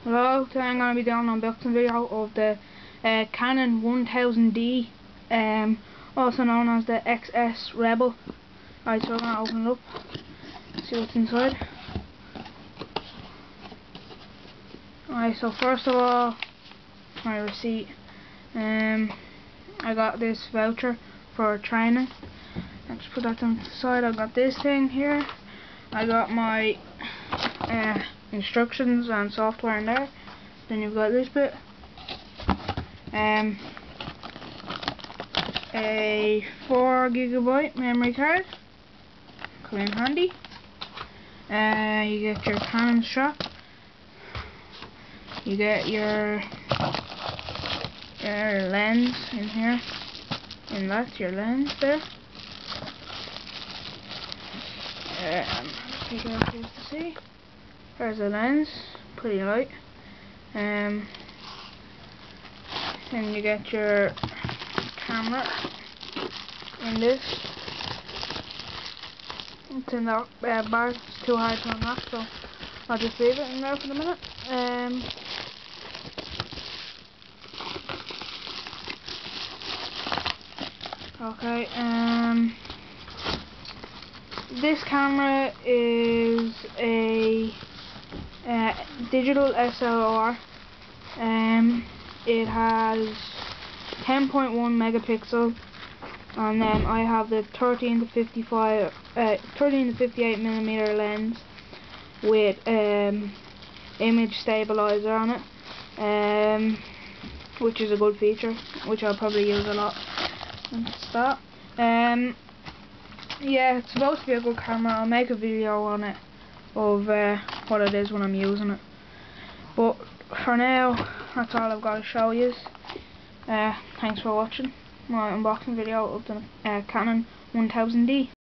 Hello, today I'm going to be doing an unboxing video of the Canon 1000D, also known as the XS Rebel. Right, so I'm going to open it up, see what's inside. Alright, so first of all, my receipt. I got this voucher for training. Let's put that on the side. I got this thing here. I got my instructions and software in there. Then you've got this bit, a 4GB memory card, come in handy. You get your Canon strap, you get your lens in here, and that's your lens there. Take it out here to see. There's the lens, pretty light. Then you get your camera in this. It's in the bar. It's too hard to unlock, so I'll just leave it in there for the minute. Okay. This camera is a digital SLR. It has 10.1 megapixel, and then I have the 13 to 58 millimeter lens with image stabilizer on it, which is a good feature, which I'll probably use a lot. That's that. Yeah, it's supposed to be a good camera. I'll make a video on it of what it is when I'm using it. But for now, that's all I've got to show you. Thanks for watching my unboxing video of the Canon 1000D.